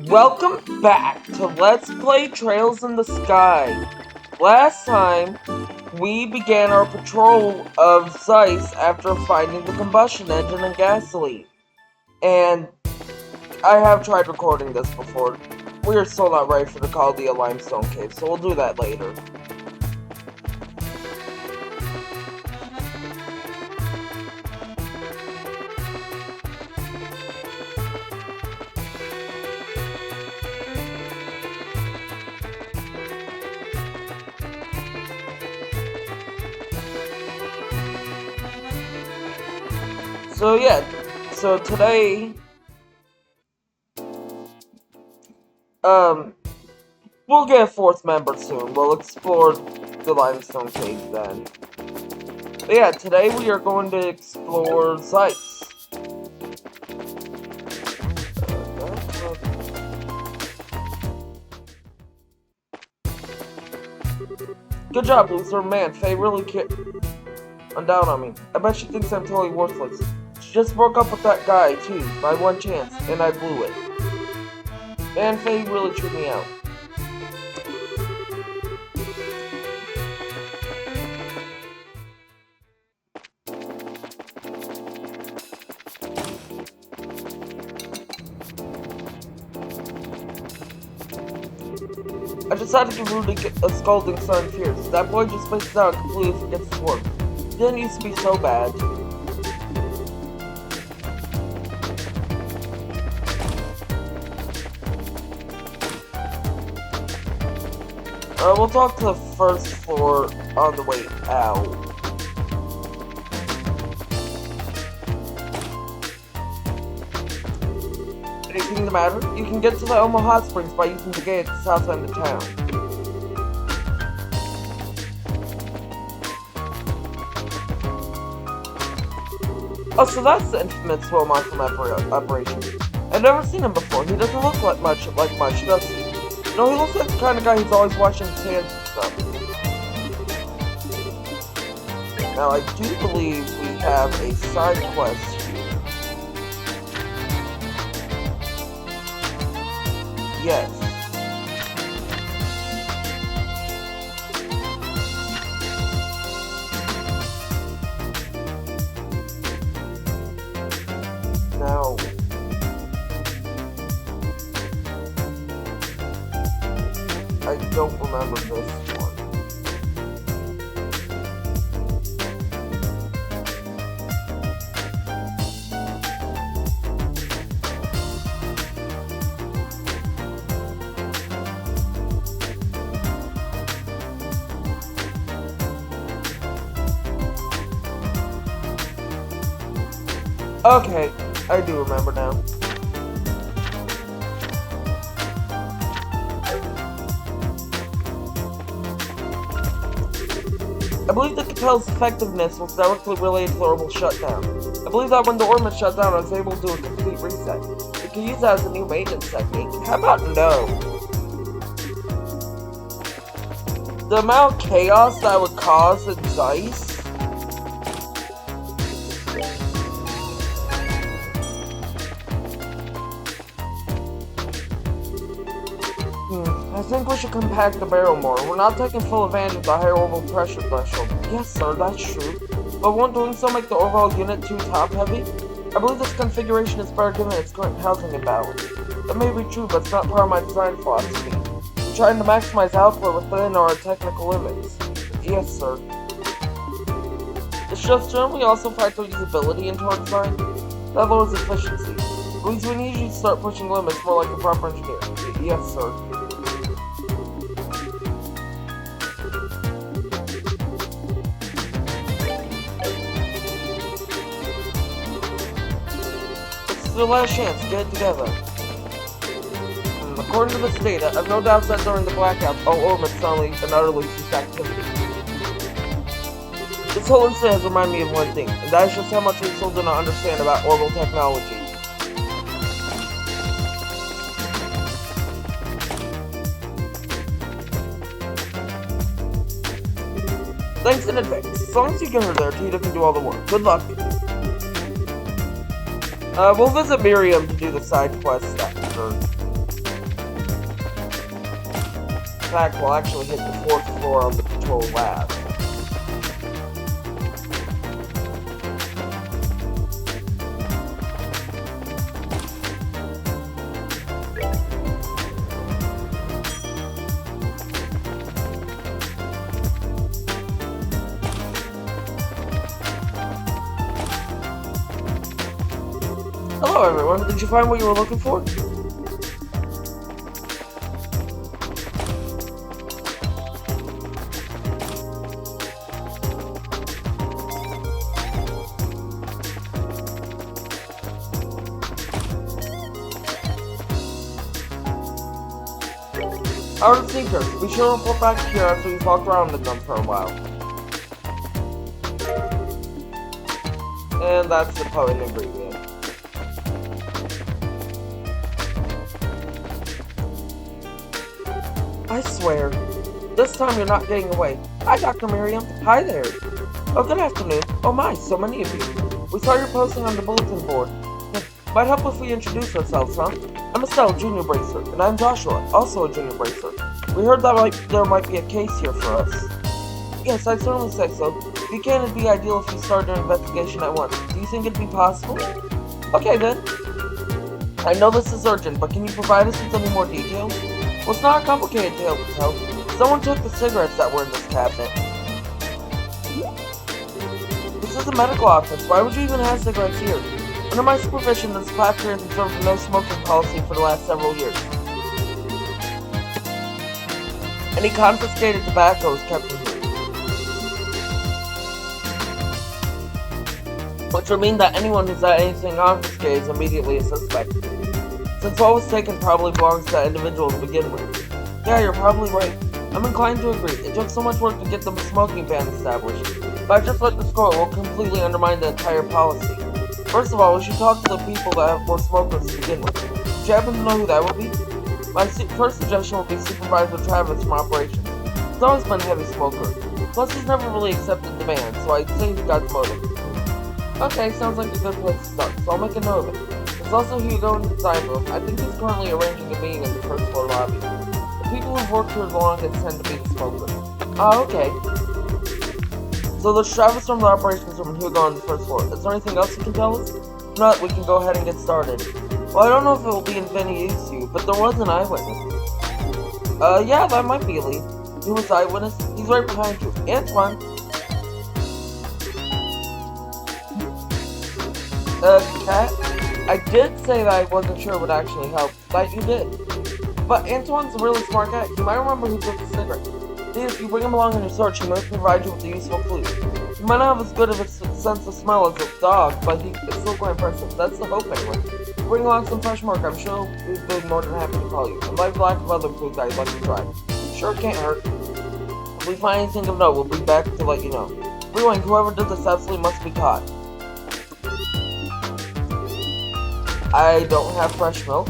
Welcome back to Let's Play Trails in the Sky. Last time, we began our patrol of Zeiss after finding the combustion engine and gasoline. And I have tried recording this before. We are still not ready for the Chaldean Limestone Cave, so we'll do that later. So today, we'll get a fourth member soon. We'll explore the Limestone Cave then. But yeah, today we are going to explore Zeiss. Good job, loser. Man, Faye really down on me. I bet she thinks I'm totally worthless. She just broke up with that guy, too, by one chance, and I blew it. Man, Faye really chewed me out. I decided to really get a scolding son fierce. That boy just spits out and completely forgets his work. He didn't used to be so bad. We'll talk to the first floor on the way out. Anything the matter? You can get to the Elmo Hot Springs by using the gate at the south end of town. Oh, so that's the infamous Wilmot from Operation. I've never seen him before. He doesn't look like much, does he? No, he looks like the kind of guy who's always washing his hands and stuff. Now, I do believe we have a side quest here. Yes. Now, I don't remember this one. Okay, I do remember now. I believe the Capel's effectiveness was directly related to the orbital shutdown. I believe that when the orbit shut down, I was able to do a complete reset. We could use that as a new maintenance technique. How about no? The amount of chaos that would cause in Zeiss? I think we should compact the barrel more. We're not taking full advantage of the higher orbital pressure threshold. Yes, sir, that's true. But won't doing so make the overall unit too top-heavy? I believe this configuration is better given its current housing imbalance. That may be true, but it's not part of my design philosophy. We're trying to maximize output within our technical limits. Yes, sir. Does just generally also factor usability into our design? That lowers efficiency. It means we need you to start pushing limits more like a proper engineer. Yes, sir. Your last chance, get it together. According to this data, I've no doubts that during the blackout, all orbits suddenly and utterly ceased activity. This whole incident has reminded me of one thing, and that is just how much we still do not understand about orbital technology. Thanks in advance. As long as you get her there, Tita can do all the work. Good luck. We'll visit Miriam to do the side quest after. fact, we'll actually hit the 4th floor of the patrol lab. Hello everyone, did you find what you were looking for? Our sneakers. Be sure to report back here after you've walked around in them for a while. And that's the potent ingredient. I swear, this time you're not getting away. Hi, Dr. Miriam. Hi there. Oh, good afternoon. Oh my, so many of you. We saw your posting on the bulletin board. Might help if we introduce ourselves, huh? I'm Estelle, Junior Bracer, and I'm Joshua, also a Junior Bracer. We heard that there might be a case here for us. Yes, I'd certainly say so. If you can, it'd be ideal if you started an investigation at once. Do you think it'd be possible? Okay then. I know this is urgent, but can you provide us with any more details? Well, it's not a complicated tale to tell. Someone took the cigarettes that were in this cabinet. This is a medical office. Why would you even have cigarettes here? Under my supervision, this factory has observed a no-smoking policy for the last several years. Any confiscated tobacco is kept in here. Which would mean that anyone who's had anything confiscated is immediately a suspect. Since what was taken probably belongs to that individual to begin with. Yeah, you're probably right. I'm inclined to agree. It took so much work to get the smoking ban established. If I just let this go, it will completely undermine the entire policy. First of all, we should talk to the people that have more smokers to begin with. Do you happen to know who that would be? My first suggestion would be Supervisor Travis from Operations. He's always been a heavy smoker. Plus, he's never really accepted demand, so I'd say he's got motive. Okay, sounds like a good place to start, so I'll make a note of it. There's also Hugo in the design room. I think he's currently arranging a meeting in the first floor lobby. The people who've worked here the longest tend to be the smokers. Ah, okay. So there's Travis from the operations room and Hugo on the first floor. Is there anything else you can tell us? If not, we can go ahead and get started. Well, I don't know if it will be of any use to you, but there was an eyewitness. Yeah, that might be a lead. Who was eyewitness? He's right behind you. Antoine. Cat? I did say that I wasn't sure it would actually help. That you did. But Antoine's a really smart guy. You might remember who took the cigarette. See, if you bring him along in your search, he might provide you with a useful clue. He might not have as good of a sense of smell as a dog, but it's still quite impressive. That's the hope anyway. Bring along some fresh work, I'm sure he'd be more than happy to call you. And like the lack of other clues that I'd like to try. Sure, can't hurt. If we find anything of note, we'll be back to let you know. Rewind, whoever did this absolutely must be caught. I don't have fresh milk.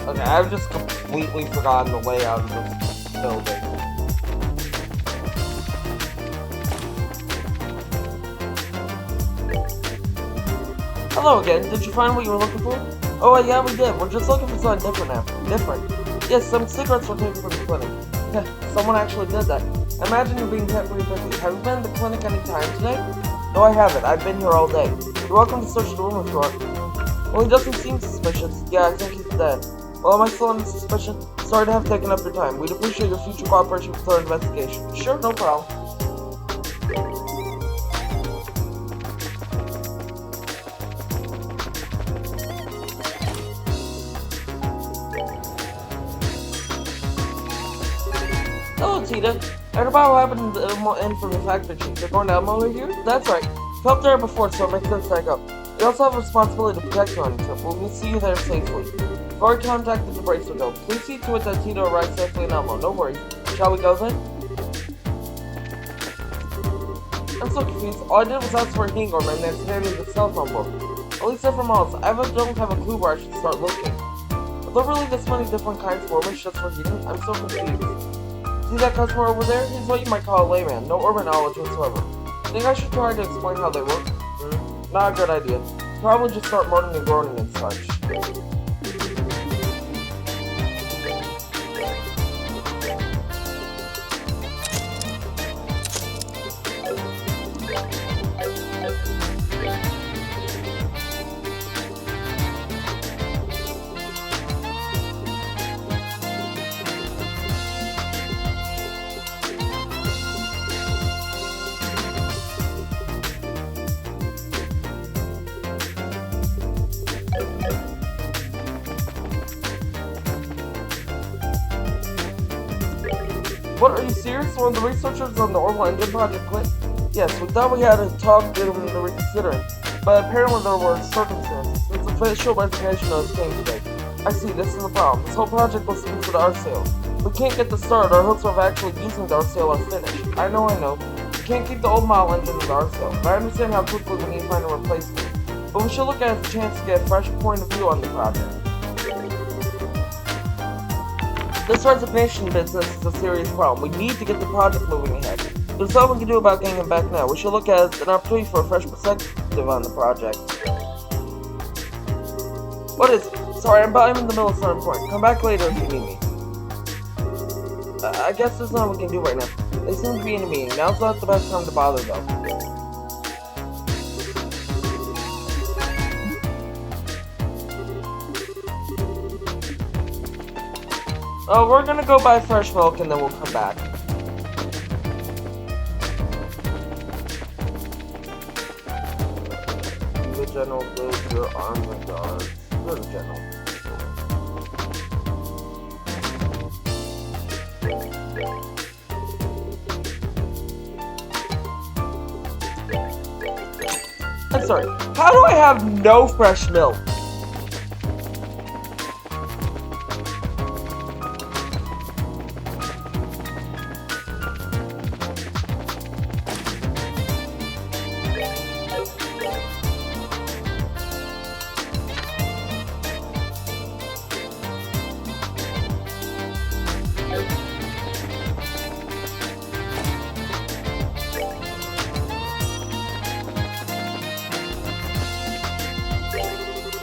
Okay, I've just completely forgotten the layout of this building. Hello again, did you find what you were looking for? Oh yeah, we did. We're just looking for something different now. Different. Yes, some cigarettes were taken from the clinic. Someone actually did that. I imagine you're being kept pretty busy. Have you been to the clinic any time today? No, I haven't. I've been here all day. You're welcome to search the room if you want. Well, he doesn't seem suspicious. Yeah, I think he's dead. Well, am I still under suspicion? Sorry to have taken up your time. We'd appreciate your future cooperation with our investigation. Sure, no problem. Tita. And about what happened from the Factory Chief. They're going to Elmo here? That's right. Helped there before, so it makes sense to go. We also have a responsibility to protect you on your trip. We'll see you there safely. We've already contacted the bracelet though. Please see to it that Tita arrives safely in Elmo. No worries. Shall we go then? I'm so confused. All I did was ask for a Hugo and then handed the cell phone book. At least they're from us. Don't have a clue where I should start looking. Are there really this many different kinds of orbits just for heating? I'm so confused. See that customer over there? He's what you might call a layman. No urban knowledge whatsoever. Think I should try to explain how they work? Not a good idea. Probably just start moaning and groaning and such. What, are you serious? One of the researchers on the Orbital Engine Project quit? Yes, we thought we had a talk to them to reconsider, but apparently there were circumstances. Since the official resignation notice came today. I see, this is the problem. This whole project was to be for the art sale. We can't get the start, our hopes of actually using the art sale are finished. I know. We can't keep the old model engine in the art sale, but I understand how quickly we need to find a replacement. But we should look at it as a chance to get a fresh point of view on the project. This resignation business is a serious problem. We need to get the project moving ahead. There's nothing we can do about getting him back now. We should look at it as an opportunity for a fresh perspective on the project. What is it? Sorry, I'm in the middle of something important. Come back later if you need me. I guess there's nothing we can do right now. They seem to be in a meeting. Now's not the best time to bother though. Oh, we're gonna go buy fresh milk and then we'll come back. The general gives your arms and guards. Go to general. I'm sorry, how do I have no fresh milk?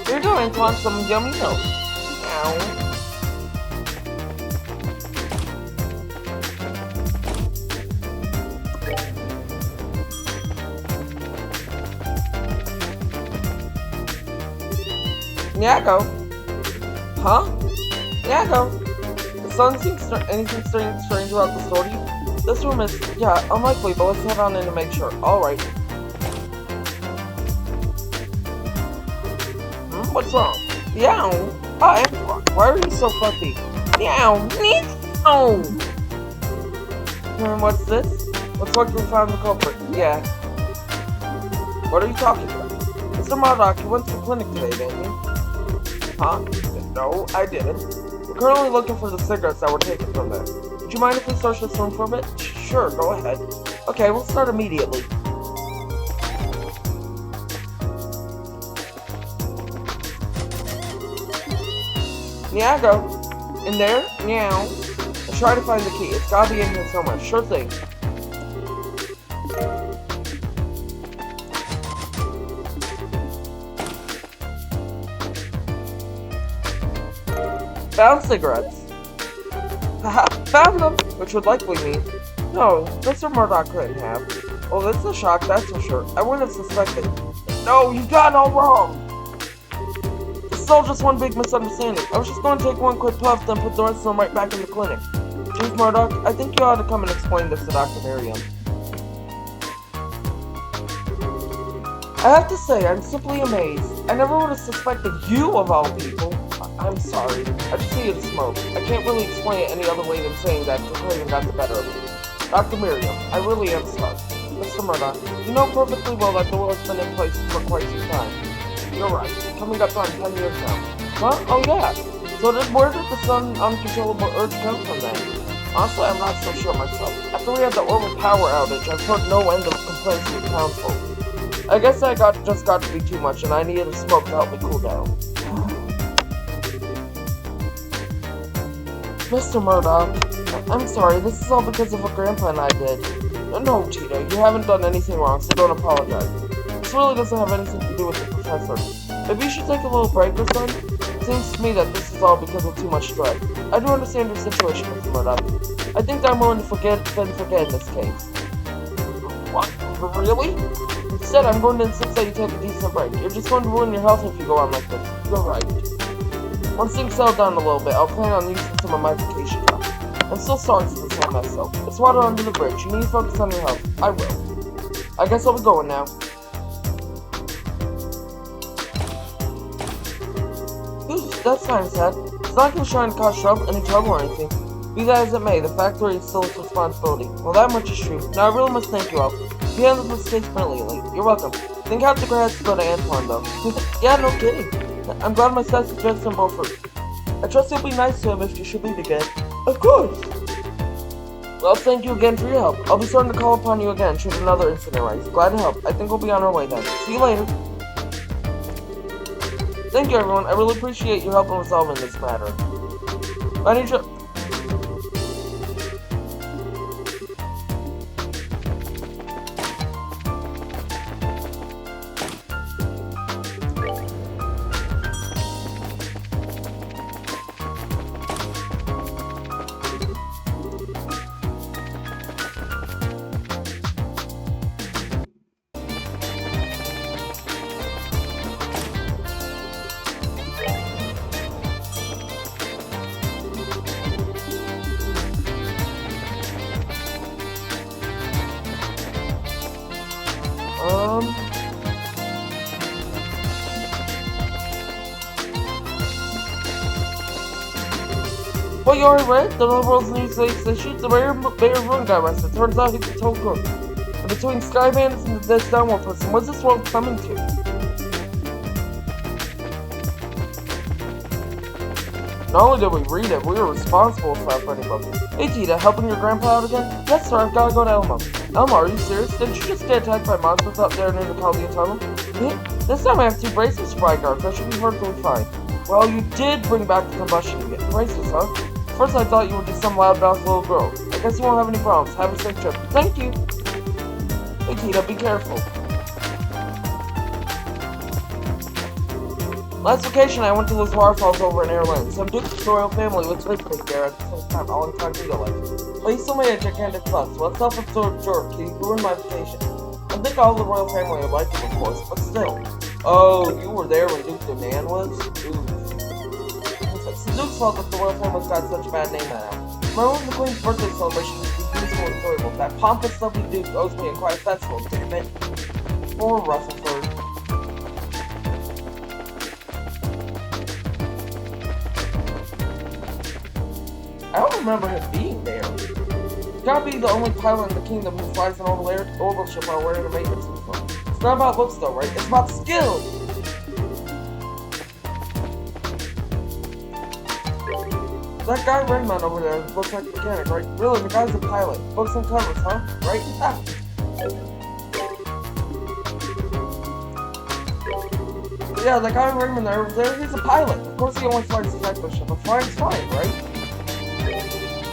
You're going to want some yummy milk. Ow. Nyago? Huh? Nyago? Anything strange about the story? This room is, yeah, unlikely, but let's head on in to make sure. Alright. What's wrong? Meow. Hi. Why are you so fluffy? Meow. Meow. What's this? Looks like we found the culprit. Yeah. What are you talking about? Mr. Murdock, you went to the clinic today, didn't you? Huh? No, I didn't. We're currently looking for the cigarettes that were taken from there. Would you mind if we search this room for a bit? Sure, go ahead. Okay, we'll start immediately. Nyago. In there? Meow. Let's try to find the key. It's gotta be in here somewhere. Sure thing. Found cigarettes. Haha, found them! Which would likely mean... No, Mr. Murdock couldn't have. Well, this is a shock, that's for sure. I wouldn't have suspected. No, you've gotten all wrong! This is all just one big misunderstanding. I was just going to take one quick puff, then put the rest of them right back in the clinic. Chief Murdock, I think you ought to come and explain this to Dr. Miriam. I have to say, I'm simply amazed. I never would have suspected you, of all people. I'm sorry. I just needed to smoke. I can't really explain it any other way than saying that the craving got the better of me. Dr. Miriam, I really am sorry. Mr. Murdock, you know perfectly well that the world's been in place for quite some time. You're right. Coming up on 10 years now. Huh? Oh yeah. So where did the sun uncontrollable urge come from then? Honestly, I'm not so sure myself. After we had the Orbital power outage, I've heard no end of complaints from the townsfolk. I guess I just got to be too much, and I needed a smoke to help me cool down. Mr. Murdock, I'm sorry, this is all because of what Grandpa and I did. No, Tito, you haven't done anything wrong, so don't apologize. This really doesn't have anything to do with the professor. Maybe you should take a little break or something? It seems to me that this is all because of too much dread. I do understand your situation, Mr. Murdock. I think I'm willing to forget in this case. What? Really? Instead, I'm going to insist that you take a decent break. You're just going to ruin your health if you go on like this. You're right. Once things settle down a little bit, I'll plan on using some of my vacation time. I'm still sorry for this whole mess though. It's water under the bridge. You need to focus on your health. I will. I guess I'll be going now. That's kind of sad. It's not like he was trying to cause any trouble or anything. Be that as it may, the factory is still its responsibility. Well, that much is true. Now I really must thank you all. You handled the mistakes brilliantly. You're welcome. I think Captain Gray has to go to Antoine though. Yeah, no kidding. I'm glad my staff suggested him both fruit. I trust you'll be nice to him if you should leave again. Of course! Well, thank you again for your help. I'll be certain to call upon you again should another incident arise. Glad to help. I think we'll be on our way then. See you later. Thank you, everyone. I really appreciate your help in resolving this matter. I need you... Well, you already read? The world's news says they shoot the Mayor Ruin guy arrested. Turns out he's a total crook. And between Sky Bandits and this downward person, what's this world coming to? Not only did we read it, we were responsible for that printing book. Hey Tita, helping your grandpa out again? Yes sir, I've gotta go to Elmo. Elmo, are you serious? Didn't you just get attacked by monsters up there near the Chaldean Tunnel? This time I have 2 bracelets for guards, I should be perfectly fine. Well, you did bring back the combustion unit. Bracelets, huh? First I thought you were just some loud-mouthed little girl. I guess you won't have any problems. Have a safe trip. Thank you! Hey Tita, be careful. Last vacation I went to those waterfalls over in Ireland. Some Duke's royal family was visiting there at the same time, all incognito like. But he still made a gigantic fuss. Well, self-absorbed jerk, he ruined my vacation. I think all the royal family would like him, of course, but still. Oh, you were there when Duke the Man was? Ooh. It's the Duke's fault that the royal family's got such a bad name now. Remember when the Queen's birthday celebration would be beautiful and enjoyable? That pompous, lovely Duke owes me a quiet festival to commit. Poor Russellford. I don't remember him being there. He's gotta be the only pilot in the kingdom who flies an orbital ship while wearing a maintenance uniform. It's not about looks though, right? It's about skill! That guy Redman over there looks like a mechanic, right? Really, the guy's a pilot. Books and covers, huh? Right? Ah. Yeah, that guy Redman over there, he's a pilot. Of course he only flies the Factory ship, but flying's fine, right?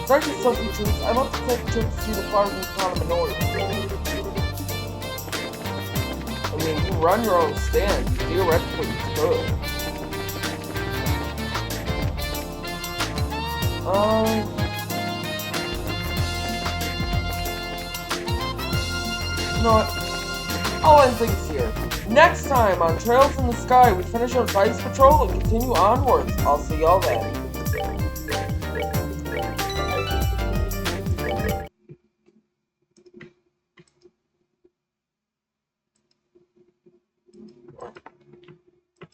It's actually so few trees. I'd love to take a trip to see the flowers in the town of Minori. I mean, you run your own stand. You theoretically could. You know what? I'll end things here. Next time on Trails in the Sky, we finish our Vice Patrol and continue onwards. I'll see y'all then.